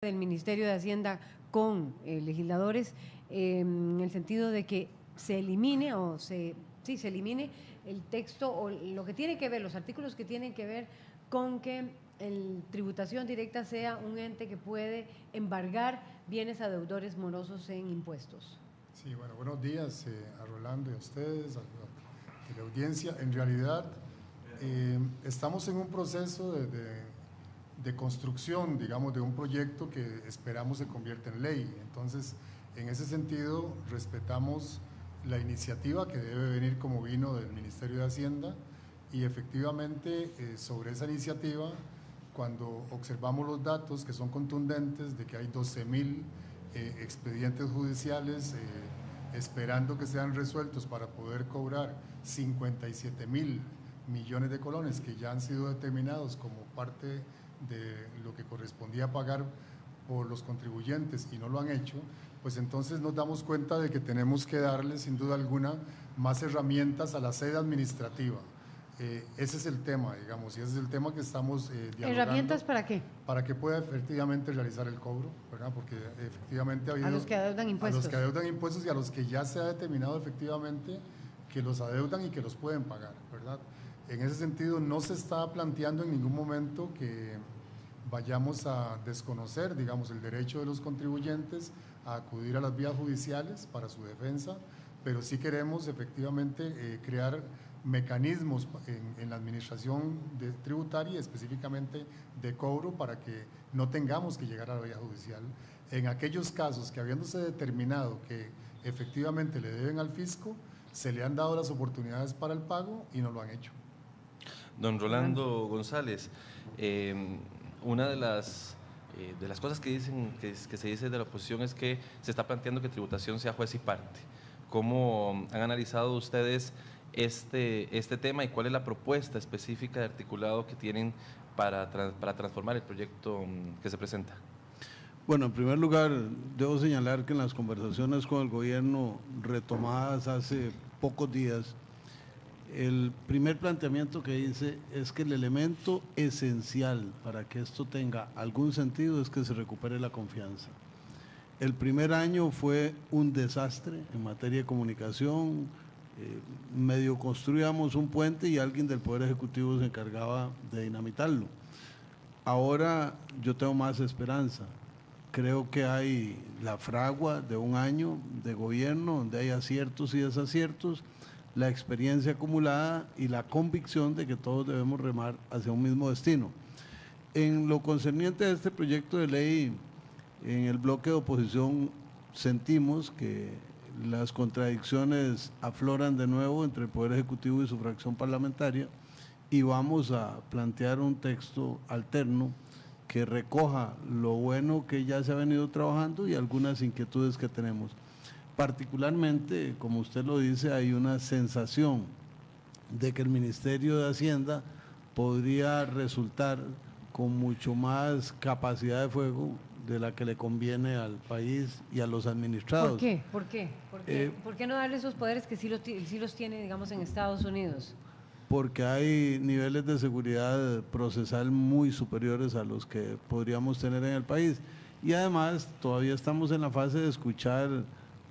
del Ministerio de Hacienda con legisladores en el sentido de que se elimine se elimine el texto o lo que tiene que ver, los artículos que tienen que ver con que el tributación directa sea un ente que puede embargar bienes a deudores morosos en impuestos. Sí, bueno, buenos días a Rolando y a ustedes, a la audiencia. En realidad estamos en un proceso de construcción, digamos, de un proyecto que esperamos se convierta en ley. Entonces, en ese sentido, respetamos la iniciativa que debe venir como vino del Ministerio de Hacienda y efectivamente sobre esa iniciativa, cuando observamos los datos que son contundentes de que hay 12.000 expedientes judiciales esperando que sean resueltos para poder cobrar 57.000 millones de colones que ya han sido determinados como parte de lo que correspondía pagar por los contribuyentes y no lo han hecho, pues entonces nos damos cuenta de que tenemos que darle sin duda alguna más herramientas a la sede administrativa. Ese es el tema, digamos, y ese es el tema que estamos dialogando. ¿Herramientas para qué? Para que pueda efectivamente realizar el cobro, ¿verdad? Porque efectivamente ha habido… A los que adeudan impuestos. A los que adeudan impuestos y a los que ya se ha determinado efectivamente que los adeudan y que los pueden pagar, ¿verdad? En ese sentido no se está planteando en ningún momento que vayamos a desconocer, digamos, el derecho de los contribuyentes a acudir a las vías judiciales para su defensa, pero sí queremos efectivamente crear mecanismos en la administración tributaria, específicamente de cobro, para que no tengamos que llegar a la vía judicial. En aquellos casos que habiéndose determinado que efectivamente le deben al fisco, se le han dado las oportunidades para el pago y no lo han hecho. Don Rolando González, una de las cosas que dicen que se dice de la oposición es que se está planteando que tributación sea juez y parte. ¿Cómo han analizado ustedes este tema y cuál es la propuesta específica de articulado que tienen para transformar el proyecto que se presenta? Bueno, en primer lugar, debo señalar que en las conversaciones con el gobierno retomadas hace pocos días, el primer planteamiento que hice es que el elemento esencial para que esto tenga algún sentido es que se recupere la confianza. El primer año fue un desastre en materia de comunicación, medio construíamos un puente y alguien del Poder Ejecutivo se encargaba de dinamitarlo. Ahora yo tengo más esperanza. Creo que hay la fragua de un año de gobierno donde hay aciertos y desaciertos, la experiencia acumulada y la convicción de que todos debemos remar hacia un mismo destino. En lo concerniente a este proyecto de ley, en el bloque de oposición sentimos que las contradicciones afloran de nuevo entre el Poder Ejecutivo y su fracción parlamentaria y vamos a plantear un texto alterno que recoja lo bueno que ya se ha venido trabajando y algunas inquietudes que tenemos. Particularmente, como usted lo dice, hay una sensación de que el Ministerio de Hacienda podría resultar con mucho más capacidad de fuego de la que le conviene al país y a los administrados. ¿Por qué? ¿Por qué no darle esos poderes que sí los tiene, digamos, en Estados Unidos? Porque hay niveles de seguridad procesal muy superiores a los que podríamos tener en el país. Y además todavía estamos en la fase de escuchar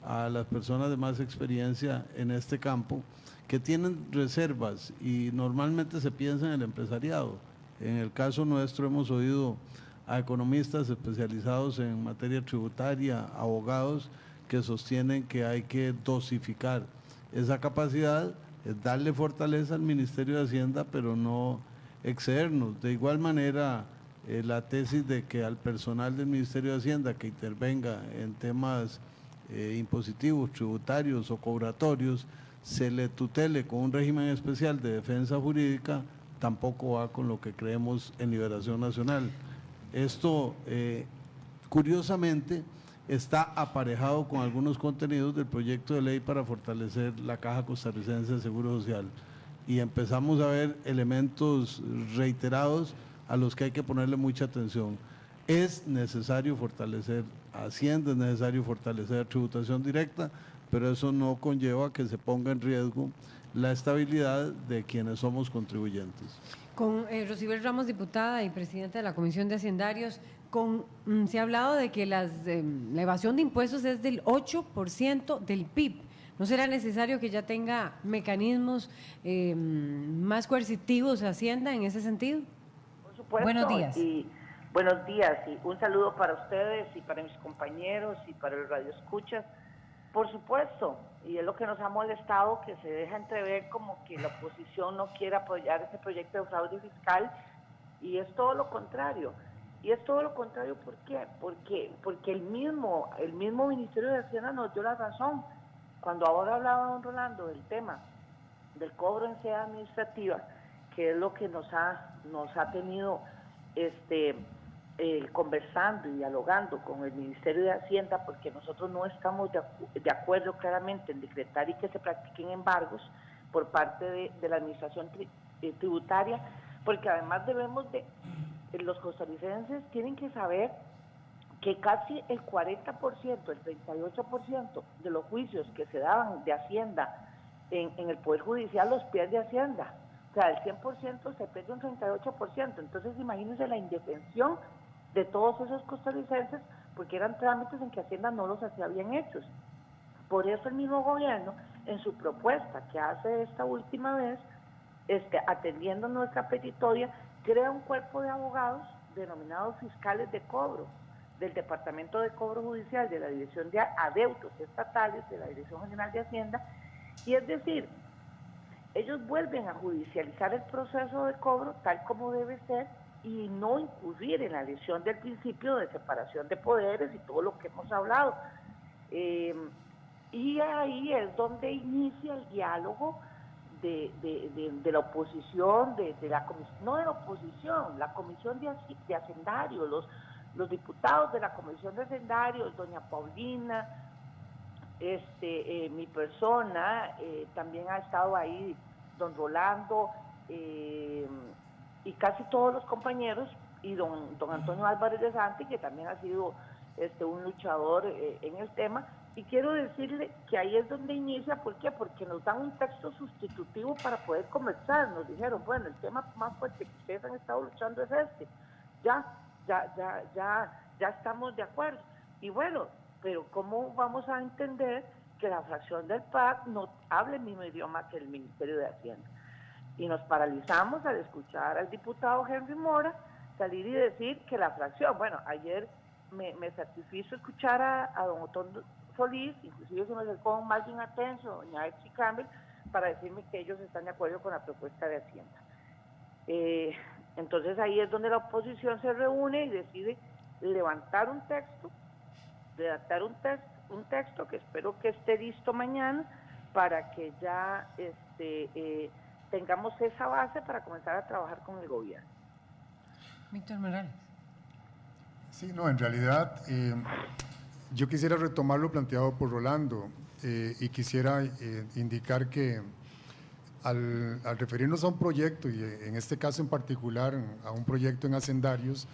a las personas de más experiencia en este campo que tienen reservas y normalmente se piensa en el empresariado. En el caso nuestro hemos oído a economistas especializados en materia tributaria, abogados que sostienen que hay que dosificar esa capacidad, darle fortaleza al Ministerio de Hacienda, pero no excedernos. De igual manera, la tesis de que al personal del Ministerio de Hacienda que intervenga en temas impositivos, tributarios o cobratorios, se le tutele con un régimen especial de defensa jurídica, tampoco va con lo que creemos en Liberación Nacional. Esto, curiosamente, está aparejado con algunos contenidos del proyecto de ley para fortalecer la Caja Costarricense de Seguro Social y empezamos a ver elementos reiterados a los que hay que ponerle mucha atención. Es necesario fortalecer Hacienda, es necesario fortalecer tributación directa, pero eso no conlleva que se ponga en riesgo la estabilidad de quienes somos contribuyentes. Con Rosibel Ramos, diputada y presidenta de la Comisión de Hacendarios, se ha hablado de que la evasión de impuestos es del 8% del PIB. ¿No será necesario que ya tenga mecanismos más coercitivos Hacienda en ese sentido? Por supuesto. Buenos días. Buenos días y un saludo para ustedes y para mis compañeros y para el Radio Escuchas. Por supuesto, y es lo que nos ha molestado, que se deja entrever como que la oposición no quiere apoyar este proyecto de fraude fiscal, y es todo lo contrario. Y es todo lo contrario, ¿por qué? Porque el mismo Ministerio de Hacienda nos dio la razón. Cuando ahora hablaba don Rolando del tema del cobro en sede administrativa, que es lo que nos ha tenido conversando y dialogando con el Ministerio de Hacienda, porque nosotros no estamos de acuerdo claramente en decretar y que se practiquen embargos por parte de la administración tributaria, porque además los costarricenses tienen que saber que casi el 40%, el 38% de los juicios que se daban de Hacienda en el Poder Judicial los pierde Hacienda. O sea, el 100% se pierde un 38%. Entonces, imagínense la indefensión de todos esos costarricenses, porque eran trámites en que Hacienda no los hacía bien hechos. Por eso el mismo gobierno, en su propuesta que hace esta última vez, atendiendo nuestra petitoria, crea un cuerpo de abogados denominados fiscales de cobro del Departamento de Cobro Judicial de la Dirección de Adeudos Estatales de la Dirección General de Hacienda, y es decir, ellos vuelven a judicializar el proceso de cobro tal como debe ser y no incurrir en la lesión del principio de separación de poderes y todo lo que hemos hablado. Y ahí es donde inicia el diálogo de la oposición, de la comisión, no de la oposición, la comisión de hacendarios, los diputados de la comisión de hacendarios, doña Paulina, mi persona, también ha estado ahí don Rolando, y casi todos los compañeros, y don Antonio Álvarez de Santi, que también ha sido un luchador en el tema. Y quiero decirle que ahí es donde inicia. ¿Por qué? Porque nos dan un texto sustitutivo para poder conversar. Nos dijeron, bueno, el tema más fuerte que ustedes han estado luchando es ya estamos de acuerdo. Y bueno, pero ¿cómo vamos a entender que la fracción del PAC no hable el mismo idioma que el Ministerio de Hacienda? Y nos paralizamos al escuchar al diputado Henry Mora salir y decir que la fracción, bueno, ayer me satisfizo escuchar a don Otón Solís, inclusive se me acercó un Marvin Atencio, doña Epsi Campbell, para decirme que ellos están de acuerdo con la propuesta de Hacienda. Entonces ahí es donde la oposición se reúne y decide levantar un texto, redactar un texto que espero que esté listo mañana para que ya tengamos esa base para comenzar a trabajar con el gobierno. Víctor Morales. Sí, no, en realidad yo quisiera retomar lo planteado por Rolando y quisiera indicar que al referirnos a un proyecto, y en este caso en particular a un proyecto en hacendarios,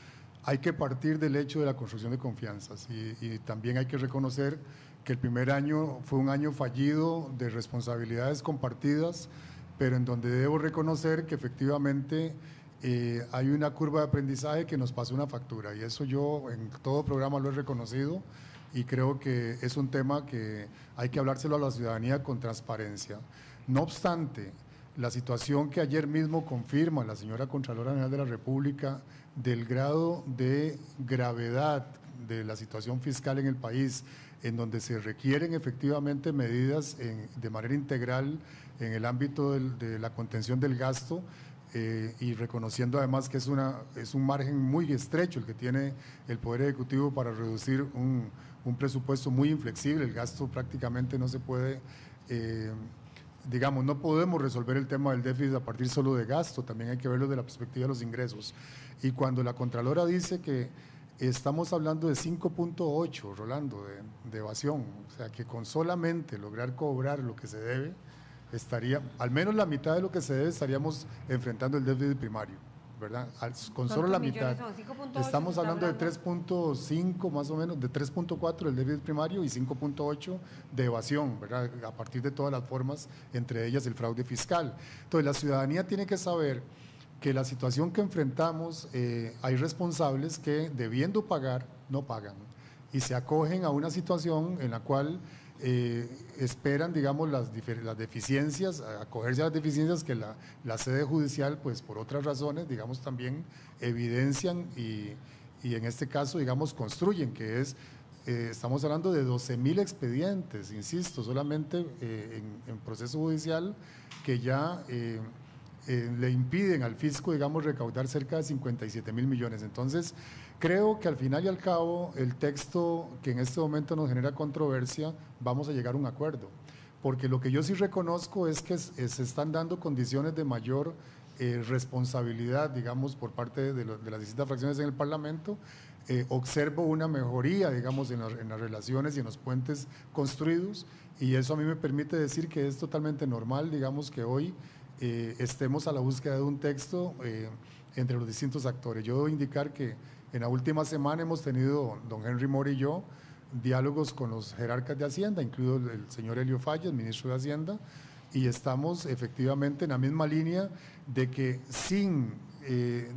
hay que partir del hecho de la construcción de confianzas y también hay que reconocer que el primer año fue un año fallido de responsabilidades compartidas, pero en donde debo reconocer que efectivamente hay una curva de aprendizaje que nos pasó una factura, y eso yo en todo programa lo he reconocido y creo que es un tema que hay que hablárselo a la ciudadanía con transparencia. No obstante, la situación que ayer mismo confirma la señora Contralora General de la República del grado de gravedad de la situación fiscal en el país, en donde se requieren efectivamente medidas de manera integral en el ámbito de la contención del gasto, y reconociendo además que es un margen muy estrecho el que tiene el Poder Ejecutivo para reducir un presupuesto muy inflexible. El gasto prácticamente no se puede, no podemos resolver el tema del déficit a partir solo de gasto, también hay que verlo desde la perspectiva de los ingresos. Y cuando la Contralora dice que estamos hablando de 5.8, Rolando, de evasión, o sea que con solamente lograr cobrar lo que se debe, al menos la mitad de lo que se debe estaríamos enfrentando el déficit primario, ¿verdad? Con solo la mitad. Estamos hablando de 3.5 más o menos, de 3.4 del déficit primario y 5.8 de evasión, ¿verdad? A partir de todas las formas, entre ellas el fraude fiscal. Entonces la ciudadanía tiene que saber que la situación que enfrentamos, hay responsables que debiendo pagar, no pagan y se acogen a una situación en la cual esperan, digamos, las deficiencias, acogerse a las deficiencias que la sede judicial, pues por otras razones, digamos, también evidencian y en este caso, digamos, construyen, que es, estamos hablando de 12.000 expedientes, insisto, solamente en proceso judicial que ya le impiden al fisco, digamos, recaudar cerca de 57.000 millones. Entonces, creo que al final y al cabo, el texto que en este momento nos genera controversia, vamos a llegar a un acuerdo. Porque lo que yo sí reconozco es que se están dando condiciones de mayor responsabilidad, digamos, por parte de las distintas fracciones en el Parlamento. Observo una mejoría, digamos, en las relaciones y en los puentes construidos, y eso a mí me permite decir que es totalmente normal, digamos, que hoy estemos a la búsqueda de un texto entre los distintos actores. Yo debo indicar que en la última semana hemos tenido, don Henry Mora y yo, diálogos con los jerarcas de Hacienda, incluido el señor Elio Fallas, ministro de Hacienda, y estamos efectivamente en la misma línea de que sin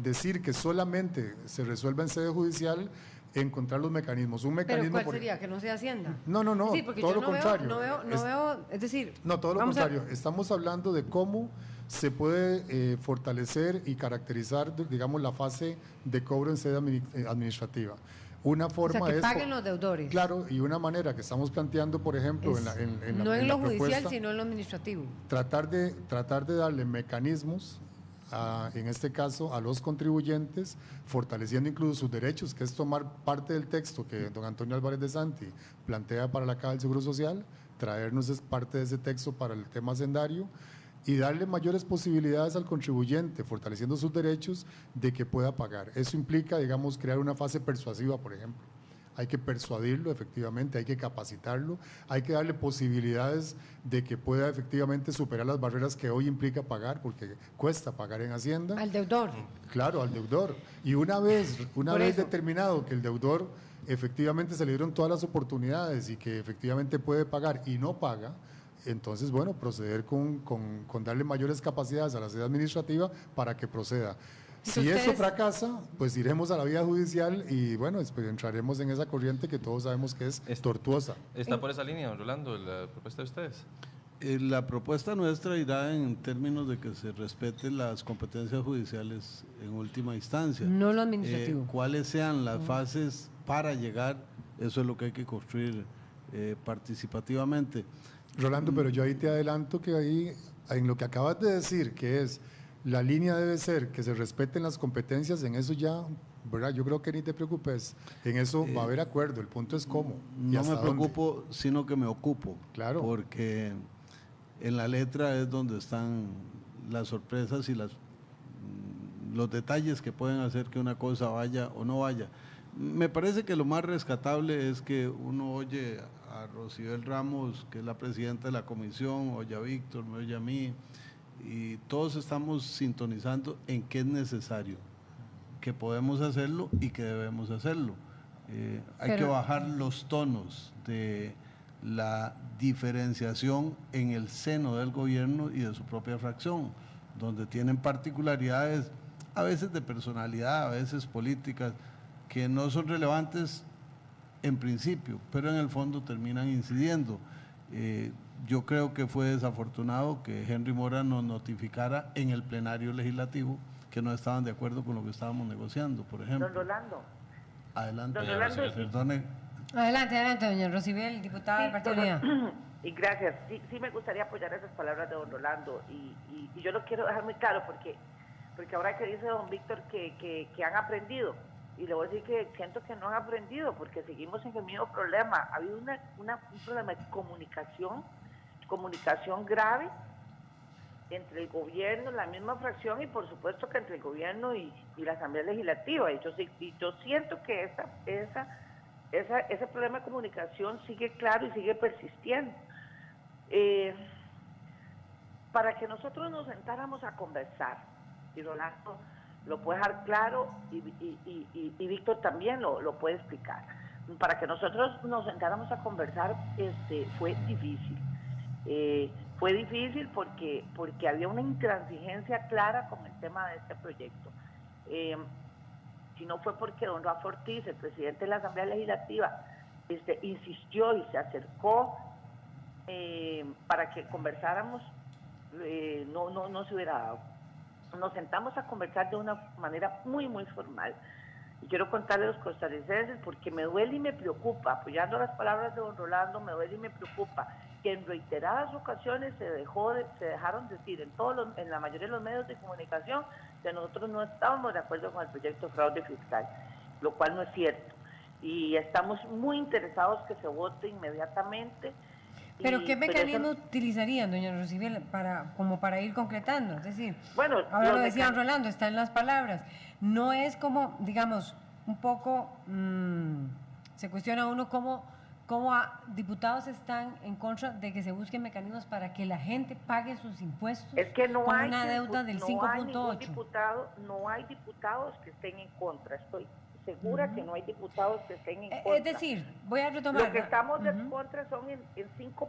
decir que solamente se resuelva en sede judicial, encontrar los mecanismos. Un mecanismo. ¿Pero cuál sería? ¿Que no sea Hacienda? No, Sí, porque todo yo lo contrario. No veo, es decir… No, todo lo contrario. Estamos hablando de cómo se puede fortalecer y caracterizar, digamos, la fase de cobro en sede administrativa. Una forma, o sea, que paguen los deudores. Claro, y una manera que estamos planteando, por ejemplo, no en lo judicial, propuesta, sino en lo administrativo. Tratar de darle mecanismos, en este caso, a los contribuyentes, fortaleciendo incluso sus derechos, que es tomar parte del texto que don Antonio Álvarez de Santi plantea para la Caja del Seguro Social, traernos parte de ese texto para el tema hacendario y darle mayores posibilidades al contribuyente, fortaleciendo sus derechos de que pueda pagar. Eso implica, digamos, crear una fase persuasiva, por ejemplo. Hay que persuadirlo efectivamente, hay que capacitarlo, hay que darle posibilidades de que pueda efectivamente superar las barreras que hoy implica pagar, porque cuesta pagar en Hacienda. Al deudor. Claro, al deudor. Y una vez determinado que el deudor efectivamente se le dieron todas las oportunidades y que efectivamente puede pagar y no paga, entonces, bueno, proceder con darle mayores capacidades a la sede administrativa para que proceda. Si eso fracasa, pues iremos a la vía judicial y, bueno, después entraremos en esa corriente que todos sabemos que es tortuosa. ¿Está por esa línea, don Rolando, la propuesta de ustedes? La propuesta nuestra irá en términos de que se respeten las competencias judiciales en última instancia. No lo administrativo. Cuáles sean las fases para llegar, eso es lo que hay que construir participativamente. Rolando, pero yo ahí te adelanto que ahí, en lo que acabas de decir, que es la línea debe ser que se respeten las competencias, en eso ya, ¿verdad? Yo creo que ni te preocupes, en eso va a haber acuerdo, el punto es cómo. No me preocupo, sino que me ocupo. Claro. Porque en la letra es donde están las sorpresas y los detalles que pueden hacer que una cosa vaya o no vaya. Me parece que lo más rescatable es que uno oye a Rocibel Ramos, que es la presidenta de la comisión, oye a Víctor, me oye a mí, y todos estamos sintonizando en qué es necesario, que podemos hacerlo y que debemos hacerlo. Hay que bajar los tonos de la diferenciación en el seno del gobierno y de su propia fracción, donde tienen particularidades, a veces de personalidad, a veces políticas, que no son relevantes en principio, pero en el fondo terminan incidiendo. Yo creo que fue desafortunado que Henry Mora nos notificara en el plenario legislativo que no estaban de acuerdo con lo que estábamos negociando, por ejemplo. Don Rolando. Adelante, Don Rolando, perdone. Adelante, doña Rocibel, diputada del Partido Unidad. Y gracias. Sí me gustaría apoyar esas palabras de don Rolando y yo lo quiero dejar muy claro porque ahora que dice don Víctor que han aprendido, y le voy a decir que siento que no han aprendido porque seguimos en el mismo problema. Ha habido un problema de comunicación grave entre el gobierno, la misma fracción y por supuesto que entre el gobierno y la Asamblea Legislativa. Y yo siento que ese problema de comunicación sigue claro y sigue persistiendo. Para que nosotros nos sentáramos a conversar, y Rolando lo puede dejar claro y Víctor también lo puede explicar. Para que nosotros nos sentáramos a conversar fue difícil. Fue difícil porque había una intransigencia clara con el tema de este proyecto. Si no fue porque don Rafa Ortiz, el presidente de la Asamblea Legislativa, insistió y se acercó para que conversáramos, no se hubiera dado. Nos sentamos a conversar de una manera muy, muy formal. Y quiero contarle a los costarricenses, porque me duele y me preocupa, apoyando las palabras de don Rolando, me duele y me preocupa que en reiteradas ocasiones se dejaron decir en la mayoría de los medios de comunicación que nosotros no estábamos de acuerdo con el proyecto de fraude fiscal, lo cual no es cierto. Y estamos muy interesados que se vote inmediatamente. ¿Pero qué mecanismo utilizarían, doña Rosibel, para ir concretando? Es decir, bueno, ahora lo decía Rolando, está en las palabras. No es como, digamos, un poco, se cuestiona uno cómo diputados están en contra de que se busquen mecanismos para que la gente pague sus impuestos. Es que no con hay una deuda del 5.8. No hay diputados que estén en contra, estoy segura que no hay diputados que estén en contra. Es decir, voy a retomar. Lo que estamos en contra son en 5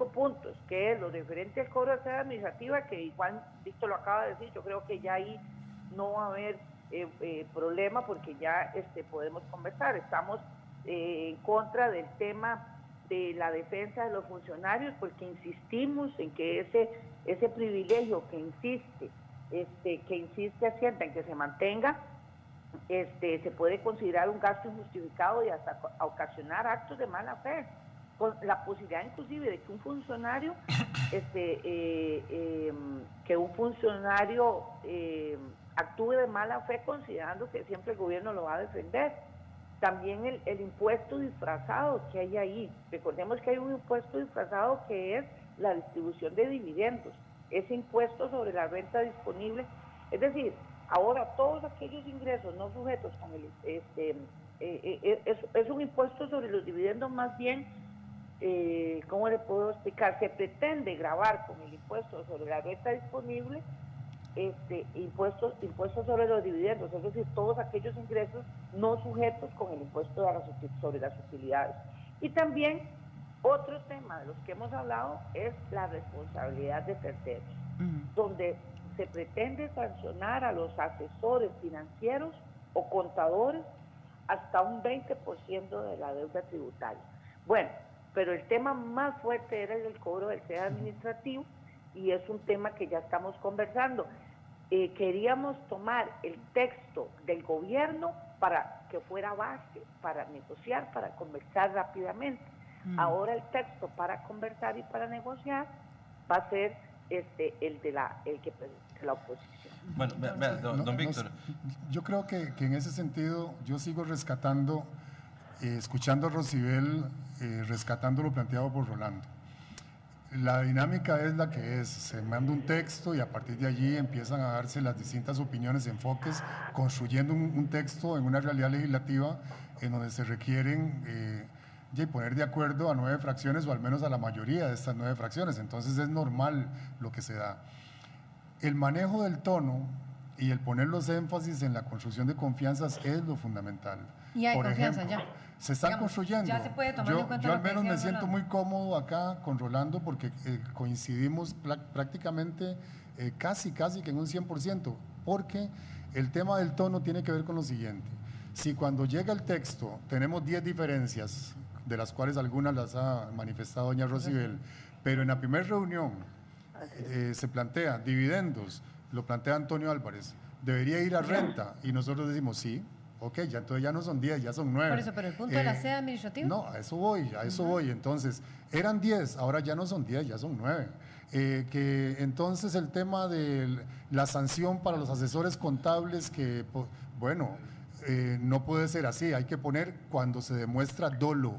puntos, que es lo referente al cobro de sede administrativa, que igual Víctor lo acaba de decir, yo creo que ya ahí no va a haber problema porque ya podemos conversar. Estamos en contra del tema de la defensa de los funcionarios, porque insistimos en que ese privilegio que insiste Hacienda en que se mantenga, se puede considerar un gasto injustificado y hasta ocasionar actos de mala fe, con la posibilidad inclusive de que un funcionario actúe de mala fe, considerando que siempre el gobierno lo va a defender. También el impuesto disfrazado que hay ahí. Recordemos que hay un impuesto disfrazado que es la distribución de dividendos, ese impuesto sobre la renta disponible. Es decir, ahora todos aquellos ingresos no sujetos con es un impuesto sobre los dividendos, más bien, ¿cómo le puedo explicar? Se pretende gravar con el impuesto sobre la renta disponible impuestos sobre los dividendos, es decir, todos aquellos ingresos no sujetos con el impuesto sobre las utilidades. Y también otro tema de los que hemos hablado es la responsabilidad de terceros, donde se pretende sancionar a los asesores financieros o contadores hasta un 20% de la deuda tributaria. Bueno, pero el tema más fuerte era el cobro del sede administrativo, y es un tema que ya estamos conversando. Queríamos tomar el texto del gobierno para que fuera base, para negociar, para conversar rápidamente. Ahora el texto para conversar y para negociar va a ser el que presente la oposición. Bueno, vea, don Víctor. Yo creo que en ese sentido yo sigo rescatando, escuchando a Rosibel, rescatando lo planteado por Rolando. La dinámica es la que es, se manda un texto y a partir de allí empiezan a darse las distintas opiniones, enfoques, construyendo un texto en una realidad legislativa en donde se requieren poner de acuerdo a 9 fracciones o al menos a la mayoría de estas 9 fracciones. Entonces es normal lo que se da. El manejo del tono y el poner los énfasis en la construcción de confianzas es lo fundamental. Y hay por confianza ejemplo, ya. Se están Digamos, construyendo. ya se puede tomar en cuenta yo al lo que menos me decía siento Rolando. muy cómodo acá con Rolando porque coincidimos prácticamente casi que en un 100%, porque el tema del tono tiene que ver con lo siguiente. Si cuando llega el texto tenemos 10 diferencias, de las cuales algunas las ha manifestado doña Rosibel, pero en la primera reunión se plantea dividendos, lo plantea Antonio Álvarez, debería ir a renta, y nosotros decimos sí. Ok, ya entonces ya no son 10, ya son 9. Por eso, pero el punto de la sede administrativa. No, a eso voy. Entonces, eran 10, ahora ya no son 10, ya son 9. Que entonces el tema de la sanción para los asesores contables, que, bueno, no puede ser así, hay que poner cuando se demuestra dolo.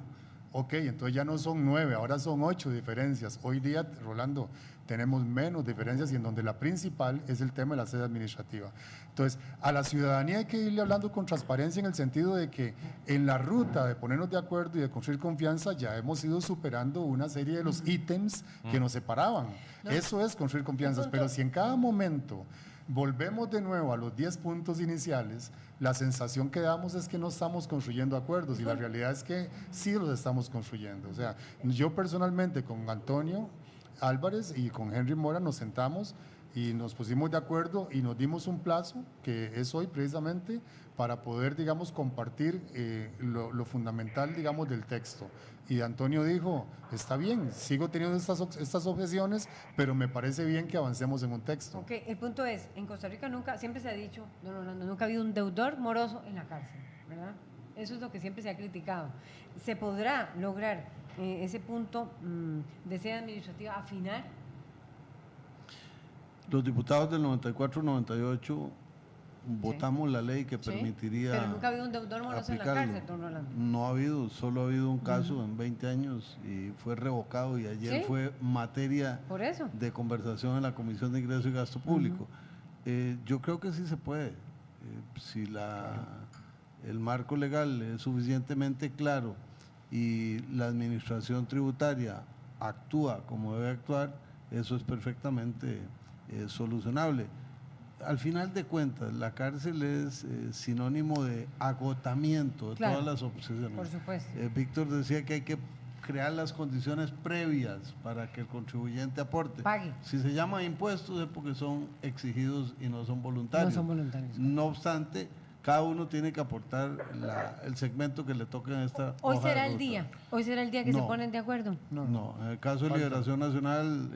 Ok, entonces ya no son 9, ahora son 8 diferencias. Hoy día, Rolando, tenemos menos diferencias y en donde la principal es el tema de la sede administrativa. Entonces, a la ciudadanía hay que irle hablando con transparencia en el sentido de que en la ruta de ponernos de acuerdo y de construir confianza ya hemos ido superando una serie de los ítems que nos separaban. Eso es construir confianzas, pero si en cada momento volvemos de nuevo a los 10 puntos iniciales, la sensación que damos es que no estamos construyendo acuerdos y la realidad es que sí los estamos construyendo. O sea, yo personalmente con Antonio Álvarez y con Henry Mora nos sentamos y nos pusimos de acuerdo y nos dimos un plazo, que es hoy precisamente, para poder, digamos, compartir lo fundamental, digamos, del texto. Y Antonio dijo, está bien, sigo teniendo estas objeciones, pero me parece bien que avancemos en un texto. Ok, el punto es, en Costa Rica siempre se ha dicho, nunca ha habido un deudor moroso en la cárcel, ¿verdad? Eso es lo que siempre se ha criticado. ¿Se podrá lograr ese punto de sede administrativa afinar? Los diputados del 94-98 votamos la ley que Sí, permitiría pero nunca ha habido un deudor moroso en la aplicarlo. cárcel, don Rolando. No ha habido, solo ha habido un caso en 20 años y fue revocado, y ayer ¿Sí? fue materia Por eso. de conversación en la Comisión de Ingreso y Gasto Público. Yo creo que sí se puede. Si el marco legal es suficientemente claro y la administración tributaria actúa como debe actuar, eso es perfectamente solucionable. Al final de cuentas, la cárcel es sinónimo de agotamiento de Claro, todas las opciones. por supuesto. Víctor decía que hay que crear las condiciones previas para que el contribuyente aporte. Pague. Si se llama impuestos es porque son exigidos y no son voluntarios. No son voluntarios. No obstante, cada uno tiene que aportar el segmento que le toque en esta Hoy hoja de será el ruta. día, hoy será el día que se No. ponen de acuerdo. No, en el caso de Liberación Nacional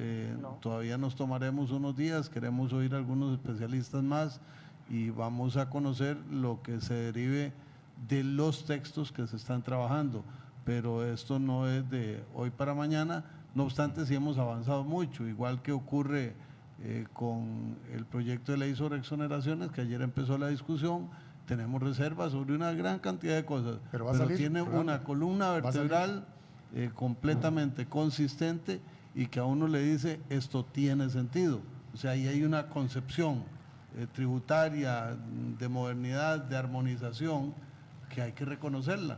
todavía nos tomaremos unos días, queremos oír a algunos especialistas más y vamos a conocer lo que se derive de los textos que se están trabajando, pero esto no es de hoy para mañana, no obstante sí hemos avanzado mucho, igual que ocurre con el proyecto de ley sobre exoneraciones, que ayer empezó la discusión. Tenemos reservas sobre una gran cantidad de cosas, Pero va a salir, tiene Rolando. una columna vertebral completamente consistente y que a uno le dice esto tiene sentido. O sea, ahí hay una concepción tributaria, de modernidad, de armonización, que hay que reconocerla.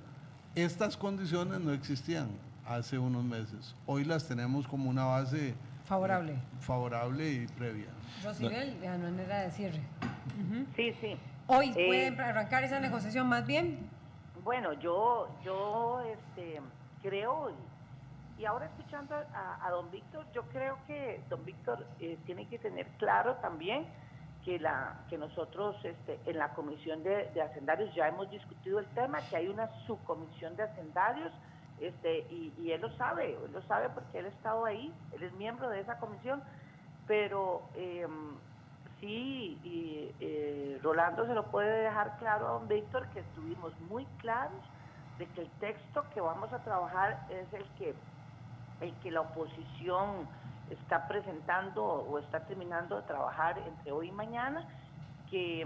Estas condiciones no existían hace unos meses. Hoy las tenemos como una base Favorable. favorable y previa. Rosibel, de manera de cierre. Sí, sí. Hoy pueden arrancar esa negociación más bien. Bueno, yo creo, y ahora escuchando a don Víctor, yo creo que don Víctor tiene que tener claro también que nosotros en la comisión de hacendarios ya hemos discutido el tema, que hay una subcomisión de hacendarios, y él lo sabe porque él ha estado ahí, él es miembro de esa comisión, pero sí, Rolando se lo puede dejar claro a don Víctor que estuvimos muy claros de que el texto que vamos a trabajar es el que la oposición está presentando o está terminando de trabajar entre hoy y mañana, que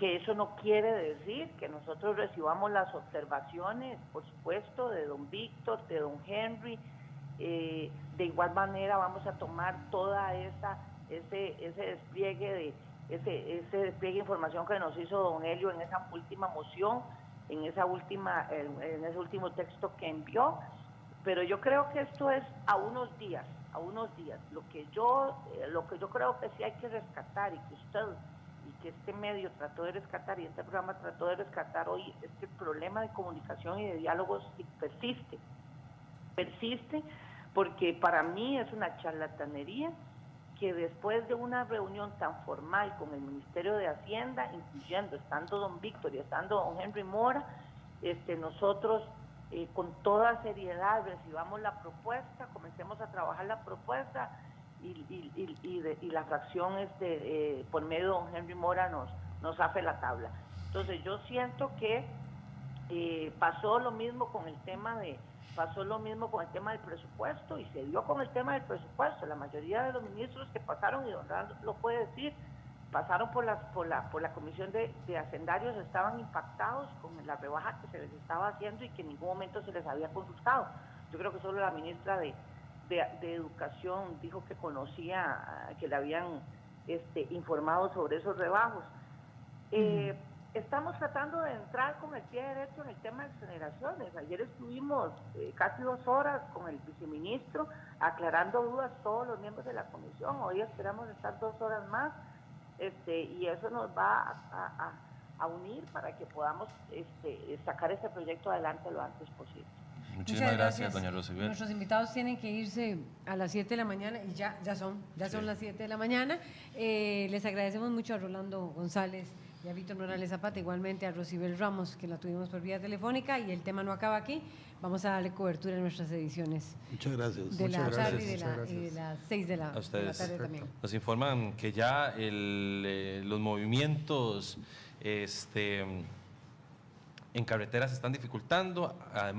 eso no quiere decir que nosotros recibamos las observaciones, por supuesto, de don Víctor, de don Henry. De igual manera vamos a tomar toda ese despliegue ese despliegue de información que nos hizo don Helio en esa última moción, en ese último texto que envió, pero yo creo que esto es a unos días. Lo que yo creo que sí hay que rescatar, y que usted y que este medio trató de rescatar, y este programa trató de rescatar hoy, es que el problema de comunicación y de diálogos persiste, porque para mí es una charlatanería que después de una reunión tan formal con el Ministerio de Hacienda, incluyendo estando don Víctor y estando don Henry Mora, nosotros con toda seriedad recibamos la propuesta, comencemos a trabajar la propuesta y la fracción por medio de don Henry Mora nos hace la tabla. Entonces yo siento que pasó lo mismo con el tema del presupuesto, y se dio con el tema del presupuesto. La mayoría de los ministros que pasaron, y don Rando lo puede decir, pasaron por la comisión de hacendarios, estaban impactados con la rebaja que se les estaba haciendo y que en ningún momento se les había consultado. Yo creo que solo la ministra de Educación dijo que conocía, que le habían informado sobre esos rebajos. Estamos tratando de entrar con el pie derecho en el tema de exoneraciones. Ayer estuvimos casi 2 horas con el viceministro aclarando dudas todos los miembros de la comisión. Hoy esperamos estar 2 horas más, y eso nos va a unir para que podamos sacar este proyecto adelante lo antes posible. Muchísimas gracias, doña Rosibel. Nuestros invitados tienen que irse a las 7 de la mañana y ya son las 7 de la mañana. Les agradecemos mucho a Rolando González y a Víctor Morales Zapata, igualmente a Rosibel Ramos, que la tuvimos por vía telefónica, y el tema no acaba aquí. Vamos a darle cobertura en nuestras ediciones. Muchas gracias. De la tarde y Muchas de gracias. las 6 de la tarde también. Nos informan que ya los movimientos en carreteras se están dificultando, además